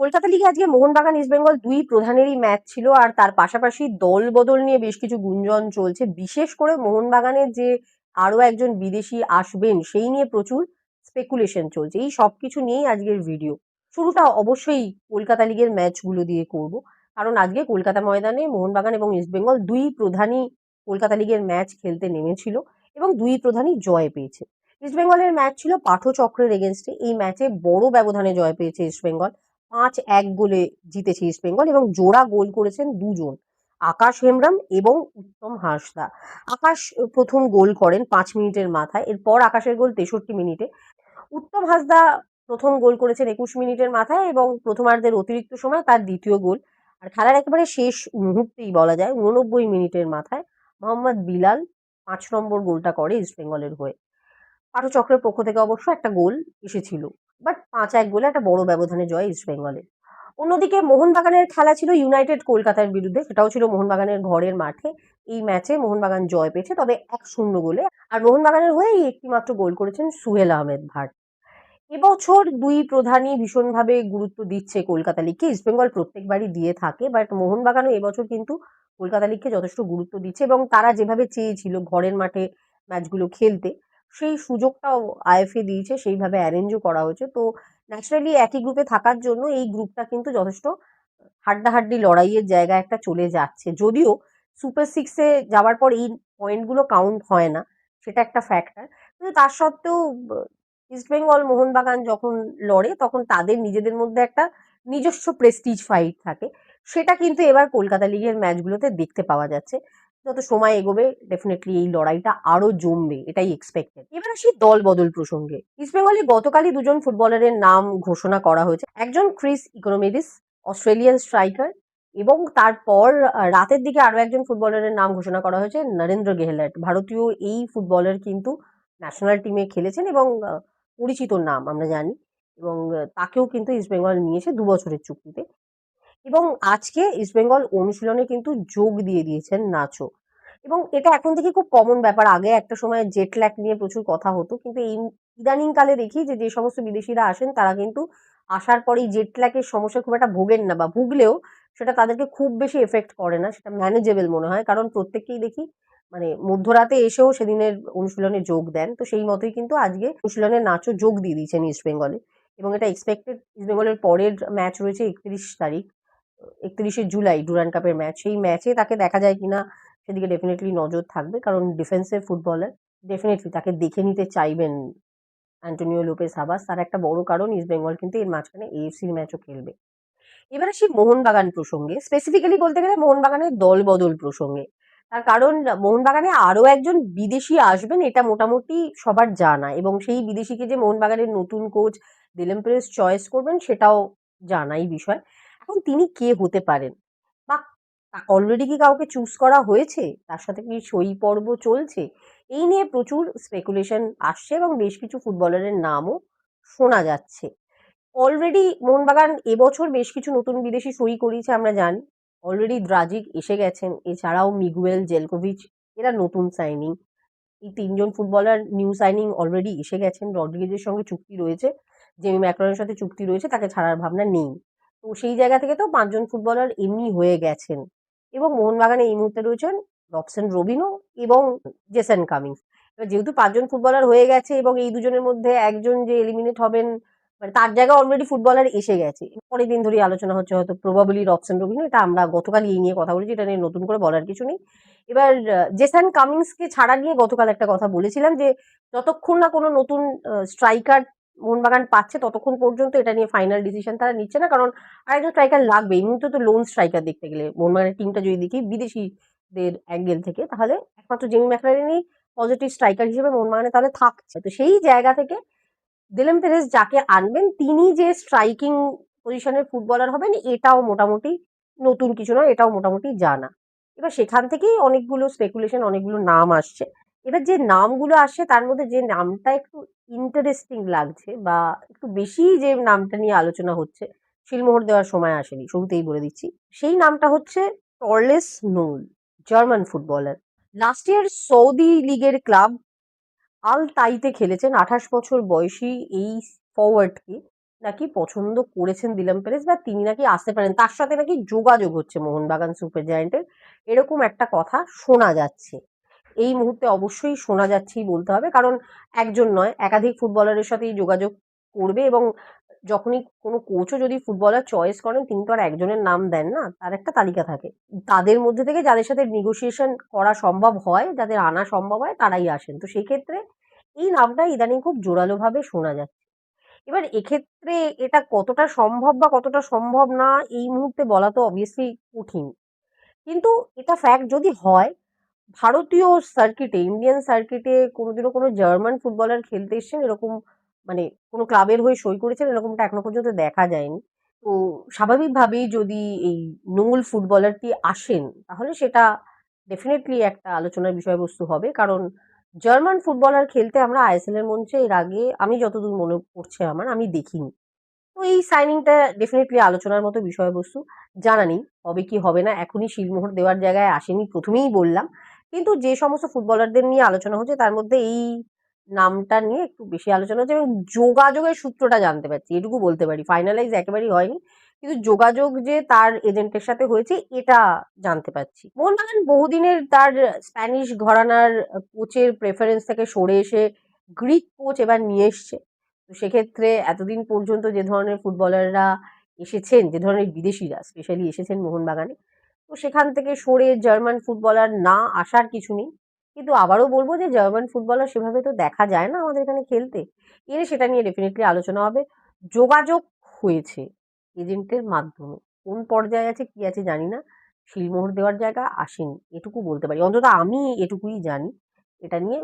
কলকাতা লিগে আজকে মোহনবাগান ইস্টবেঙ্গল দুই প্রধানেরই ম্যাচ ছিল, আর তার পাশাপাশি দল বদল নিয়ে বেশ কিছু গুঞ্জন চলছে। বিশেষ করে মোহনবাগানের যে আরো একজন বিদেশি আসবেন সেই নিয়ে প্রচুর স্পেকুলেশন চলছে। এই সবকিছু নিয়েই আজকের ভিডিও। শুরুটা অবশ্যই কলকাতা লিগের ম্যাচগুলো দিয়ে করব, কারণ আজকে কলকাতা ময়দানে মোহনবাগান এবং ইস্টবেঙ্গল দুই প্রধানই কলকাতা লিগের ম্যাচ খেলতে নেমেছিল এবং দুই প্রধানই জয় পেয়েছে। ইস্টবেঙ্গলের ম্যাচ ছিল পাঠচক্রের এগেনস্টে। এই ম্যাচে বড় ব্যবধানে জয় পেয়েছে ইস্টবেঙ্গল। 5-1 গোলে জিতেছে ইস্টবেঙ্গল এবং জোড়া গোল করেছেন দুজন, আকাশ হেমব্রম এবং উত্তম হাসদা। আকাশ প্রথম গোল করেন 5 মিনিটের মাথায়, এরপর আকাশের গোল 63 মিনিটে। উত্তম হাসদা প্রথম গোল করেছেন 21 মিনিটের মাথায় এবং প্রথমার্ধের অতিরিক্ত সময় তার দ্বিতীয় গোল। আর খেলার একেবারে শেষ মুহূর্তেই বলা যায় 89 মিনিটের মাথায় মোহাম্মদ বিলাল 5 নম্বর গোলটা করে ইস্টবেঙ্গলের হয়ে। পাঠচক্রের পক্ষ থেকে অবশ্য একটা গোল এসেছিল, বাট 5-1 গোলে একটা বড় ব্যবধানে জয় ইস্টবেঙ্গলের। অন্যদিকে মোহনবাগানের খেলা ছিল ইউনাইটেড কলকাতার বিরুদ্ধে, সেটাও ছিল মোহনবাগানের ঘরের মাঠে। এই ম্যাচে মোহনবাগান জয় পেয়েছে, তবে 1-0 গোলে। আর মোহনবাগানের হয়ে একটি মাত্র গোল করেছেন সুহেল আহমেদ ভাট। এবছর দুই প্রধানই ভীষণভাবে গুরুত্ব দিচ্ছে কলকাতা লিগকে। ইস্টবেঙ্গল প্রত্যেকবারই দিয়ে থাকে, বাট মোহনবাগানও এবছর কিন্তু কলকাতা লিগকে যথেষ্ট গুরুত্ব দিচ্ছে এবং তারা যেভাবে চেয়েছিল ঘরের মাঠে ম্যাচগুলো খেলতে, সেই সুযোগটাও আইএফএ দিয়েছে, সেইভাবে অ্যারেঞ্জও করা হয়েছে। তো ন্যাচারালি একই গ্রুপে থাকার জন্য এই গ্রুপটা কিন্তু যথেষ্ট হাড্ডাহাড্ডি লড়াইয়ের জায়গা একটা চলে যাচ্ছে। যদিও সুপার সিক্সে যাওয়ার পর এই পয়েন্টগুলো কাউন্ট হয় না, সেটা একটা ফ্যাক্টর। কিন্তু তার সত্ত্বেও ইস্টবেঙ্গল মোহনবাগান যখন লড়ে তখন তাদের নিজেদের মধ্যে একটা নিজস্ব প্রেস্টিজ ফাইট থাকে। সেটা কিন্তু এবার কলকাতা লিগের ম্যাচগুলোতে দেখতে পাওয়া যাচ্ছে। যত সময় এগোবে ডেফিনেটলি এই লড়াইটা আরো জমবে, এটাই এক্সপেক্টেড। এবার আসি দল বদল প্রসঙ্গে। ইস্টবেঙ্গলে গতকালই দুজন ফুটবলারের নাম ঘোষণা করা হয়েছে। একজন ক্রিস ইকোনমিডিস, অস্ট্রেলিয়ান স্ট্রাইকার, এবং তারপর রাতের দিকে আরো একজন ফুটবলারের নাম ঘোষণা করা হয়েছে, নরেন্দ্র গেহলট। ভারতীয় এই ফুটবলার কিন্তু ন্যাশনাল টিমে খেলেছেন এবং পরিচিত নাম আমরা জানি, এবং তাকেও কিন্তু ইস্টবেঙ্গল নিয়েছে 2 বছরের চুক্তিতে। এবং আজকে ইস্টবেঙ্গল অনুশীলনে কিন্তু যোগ দিয়ে দিয়েছেন নাচো, এবং এটা এখন থেকে খুব কমন ব্যাপার। আগে একটা সময় জেট ল্যাগ নিয়ে প্রচুর কথা হতো, কিন্তু এই ইদানিং কালে দেখি যে যে সমস্ত বিদেশিরা আসেন তারা কিন্তু আসার পরেই জেট ল্যাগের সমস্যা খুব একটা ভোগেন না, বা ভুগলেও সেটা তাদেরকে খুব বেশি এফেক্ট করে না, সেটা ম্যানেজেবল মনে হয়। কারণ প্রত্যেককেই দেখি মানে মধ্যরাতে এসেও সেদিনের অনুশীলনে যোগ দেন। তো সেই মতোই কিন্তু আজকে অনুশীলনে নাচও যোগ দিয়ে দিয়েছেন ইস্টবেঙ্গলে, এবং এটা এক্সপেক্টেড। ইস্টবেঙ্গলের পরের ম্যাচ রয়েছে 31 তারিখ, 31শে জুলাই ডুরান্ড কাপের ম্যাচ। সেই ম্যাচে তাকে দেখা যায় কিনা সেদিকে ডেফিনেটলি নজর থাকবে, কারণ ডিফেন্সিভ ফুটবলার, ডেফিনেটলি তাকে দেখে নিতে চাইবেন অ্যান্টোনিও লোপেস হাবাস। তার একটা বড় কারণ ইস্টবেঙ্গল কিন্তু এর মাঝখানে এএফসির ম্যাচও খেলবে। এবার আসি মোহনবাগান প্রসঙ্গে, স্পেসিফিক্যালি বলতে গেলে মোহনবাগানের দল বদল প্রসঙ্গে। তার কারণ মোহনবাগানে আরো একজন বিদেশি আসবেন, এটা মোটামুটি সবার জানা, এবং সেই বিদেশিকে যে মোহনবাগানের নতুন কোচ দিলেম পেরেস চয়েস করবেন সেটাও জানাই বিষয়। এখন তিনি কে হতে পারেন, বা অলরেডি কি কাউকে চুজ করা হয়েছে, তার সাথে কি সই পর্ব চলছে, এই নিয়ে প্রচুর স্পেকুলেশন আসছে এবং বেশ কিছু ফুটবলারের নামও শোনা যাচ্ছে। অলরেডি মোহনবাগান এবছর বেশ কিছু নতুন বিদেশি সই করিয়েছে আমরা জানি। অলরেডি দ্রাজিক এসে গেছেন, এছাড়াও মিগুয়েল, জেলকোভিচ, এরা নতুন সাইনিং। এই 3জন ফুটবলার নিউ সাইনিং অলরেডি এসে গেছেন। রড্রিগেজের সঙ্গে চুক্তি রয়েছে, জেমি ম্যাকলারের সাথে চুক্তি রয়েছে, তাকে ছাড়ার ভাবনা নেই। তো সেই জায়গা থেকে তো 5জন ফুটবলার এমনি হয়ে গেছেন, এবং মোহনবাগানে এই মুহূর্তে রয়েছেন রবসন রবিনো এবং জেসন কামিন্স। এবার যেহেতু 5জন ফুটবলার হয়ে গেছে এবং এই দুজনের মধ্যে একজন যে এলিমিনেট হবেন, মানে তার জায়গায় অলরেডি ফুটবলার এসে গেছে। অনেকদিন ধরেই আলোচনা হচ্ছে হয়তো প্রবাবলি রবসন রবিনো, এটা আমরা গতকাল এই নিয়ে কথা বলেছি, এটা নিয়ে নতুন করে বলার কিছু নেই। এবার জেসন কামিন্সকে ছাড়া নিয়ে গতকাল একটা কথা বলেছিলাম যে যতক্ষণ না কোনো নতুন স্ট্রাইকার মোহনবাগান পাচ্ছে ততক্ষণ পর্যন্ত এটা নিয়ে ফাইনাল ডিসিশন তারা নিচ্ছে না, কারণ আরেকজন স্ট্রাইকার লাগবে। এই মুহূর্তে তো লোন স্ট্রাইকার দেখতে গেলে মোহনবাগানের টিমটা যদি দেখি বিদেশিদের অ্যাঙ্গেল থেকে, তাহলে একমাত্র জেমি ম্যাকলারেনই পজিটিভ স্ট্রাইকার হিসেবে মোহনবাগানে তাহলে থাকছে। তো সেই জায়গা থেকে দিলেম পেরেস যাকে আনবেন তিনি যে স্ট্রাইকিং পজিশনের ফুটবলার হবেন এটাও মোটামুটি নতুন কিছু নয়, এটাও মোটামুটি জানা। এবার সেখান থেকেই অনেকগুলো স্পেকুলেশন, অনেকগুলো নাম আসছে। এবার যে নামগুলো আসছে তার মধ্যে যে নামটা একটু ইন্টারেস্টিং লাগছে, বা একটু বেশি যে নামটা নিয়ে আলোচনা হচ্ছে, শিলমোহর দেওয়ার সময় আসেনি, শুরুতেই বলে দিচ্ছি, সেই নামটা হচ্ছে টর্লেস নোল, German footballer. Last year Saudi লিগের ক্লাব আল তাইতে খেলেছেন 28 বছর বয়সী এই ফরওয়ার্ডকে নাকি পছন্দ করেছেন দিলাম পেরেজ বা তিনি নাকি আসতে পারেন, তার সাথে নাকি যোগাযোগ হচ্ছে মোহনবাগান সুপার জায়ান্টের, এরকম একটা কথা শোনা যাচ্ছে। এই মুহূর্তে অবশ্যই শোনা যাচ্ছেই বলতে হবে, কারণ একজন নয় একাধিক ফুটবলারের সাথেই যোগাযোগ করবে, এবং যখনই কোনো কোচও যদি ফুটবলার চয়েস করেন তিনি তো আর একজনের নাম দেন না, তার একটা তালিকা থাকে। তাদের মধ্যে থেকে যাদের সাথে নেগোসিয়েশন করা সম্ভব হয়, যাদের আনা সম্ভব হয়, তারাই আসেন। তো সেই ক্ষেত্রে এই নামটা ইদানিং খুব জোরালোভাবে শোনা যাচ্ছে। এবার এক্ষেত্রে এটা কতটা সম্ভব বা কতটা সম্ভব না এই মুহূর্তে বলা তো অবভিয়াসলি কঠিন, কিন্তু এটা ফ্যাক্ট যদি হয়, ভারতীয় সার্কিটে, ইন্ডিয়ান সার্কিটে কোনোদিনও কোনো জার্মান ফুটবলার খেলতে এসছেন এরকম, মানে কোনো ক্লাবের হয়ে সই করেছেন এরকমটা এখনো পর্যন্ত দেখা যায়নি। তো স্বাভাবিকভাবেই যদি এই নোংল ফুটবলারটি আসেন, তাহলে সেটা ডেফিনেটলি একটা আলোচনার বিষয়বস্তু হবে, কারণ জার্মান ফুটবলার খেলতে আমরা আইএসএল এর মঞ্চে এর আগে আমি যতদূর মনে পড়ছে আমার, আমি দেখিনি। তো এই সাইনিংটা ডেফিনেটলি আলোচনার মতো বিষয়বস্তু। জানা নেই হবে কি হবে না, এখনই শিলমোহর দেওয়ার জায়গায় আসেনি, প্রথমেই বললাম। কিন্তু যে সমস্ত ফুটবলারদের নিয়ে আলোচনা হচ্ছে তার মধ্যে এই নামটা নিয়ে একটু বেশি আলোচনা হচ্ছে, এবং যোগাযোগের সূত্রটা জানতে পারছি, এটুকু বলতে পারি। ফাইনালাইজ একেবারেই হয়নি, কিন্তু যোগাযোগ যে তার এজেন্টের সাথে হয়েছে এটা জানতে পারছি। মোহনবাগান বহুদিনের তার স্প্যানিশ ঘরানার কোচের প্রেফারেন্স থেকে সরে এসে গ্রিক কোচ এবার নিয়ে এসছে। তো সেক্ষেত্রে এতদিন পর্যন্ত যে ধরনের ফুটবলাররা এসেছেন, যে ধরনের বিদেশিরা স্পেশালি এসেছেন মোহনবাগানে, তো সেখান থেকে সরে জার্মান ফুটবলার না আসার কিছু নেই। কিন্তু আবারও বলবো যে জার্মান ফুটবলার সেভাবে তো দেখা যায় না আমাদের এখানে খেলতে। এলে সেটা নিয়ে ডেফিনেটলি আলোচনা হবে। যোগাযোগ হয়েছে এজেন্টের মাধ্যমে, কোন পর্যায়ে আছে কি আছে জানি না, শিলমোহর দেওয়ার জায়গা আসেনি এটুকু বলতে পারি, অন্তত আমি এটুকুই জানি। এটা নিয়ে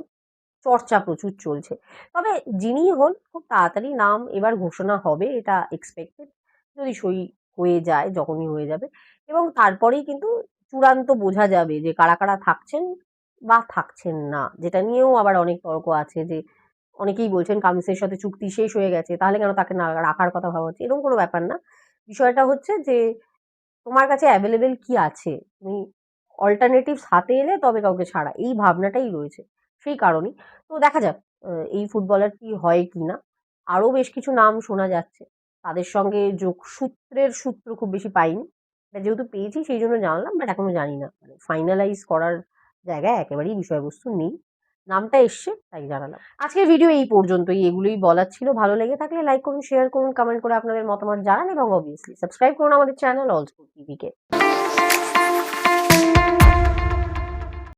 চর্চা প্রচুর চলছে। তবে যিনিই হন খুব তাড়াতাড়ি নাম এবার ঘোষণা হবে, এটা এক্সপেক্টেড, যদি সই হয়ে যায়, যখনই হয়ে যাবে, এবং তারপরেই কিন্তু চূড়ান্ত বোঝা যাবে যে কারা কারা থাকছেন বা থাকছেন না, যেটা নিয়েও আবার অনেক তর্ক আছে। যে অনেকেই বলছেন কামিন্সের সাথে চুক্তি শেষ হয়ে গেছে, তাহলে কেন তাকে না রাখার কথা ভাবা হচ্ছে, এরকম কোনো ব্যাপার না। বিষয়টা হচ্ছে যে তোমার কাছে অ্যাভেলেবেল কি আছে, তুমি অল্টারনেটিভস হাতে এলে তবে কাউকে ছাড়া, এই ভাবনাটাই রয়েছে। সেই কারণেই তো দেখা যাক এই ফুটবলারটি হয় কি না। আরও বেশ কিছু নাম শোনা যাচ্ছে, তাদের সঙ্গে যোগসূত্রের সূত্র খুব বেশি পাইনি, এটা যেহেতু পেয়েছি সেই জন্য জানলাম, বাট এখনো জানি না, মানে ফাইনালাইজ করার জায়গায় একেবারেই বিষয়বস্তু নেই। নামটা এসছে তাই জানালাম। আজকের ভিডিও এই পর্যন্তই, এগুলোই বলার ছিল। ভালো লেগে থাকলে লাইক করুন, শেয়ার করুন, কমেন্ট করে আপনাদের মতামত জানান, এবং অবভিয়াসলি সাবস্ক্রাইব করুন আমাদের চ্যানেল অল স্পোর্ট টিভিকে।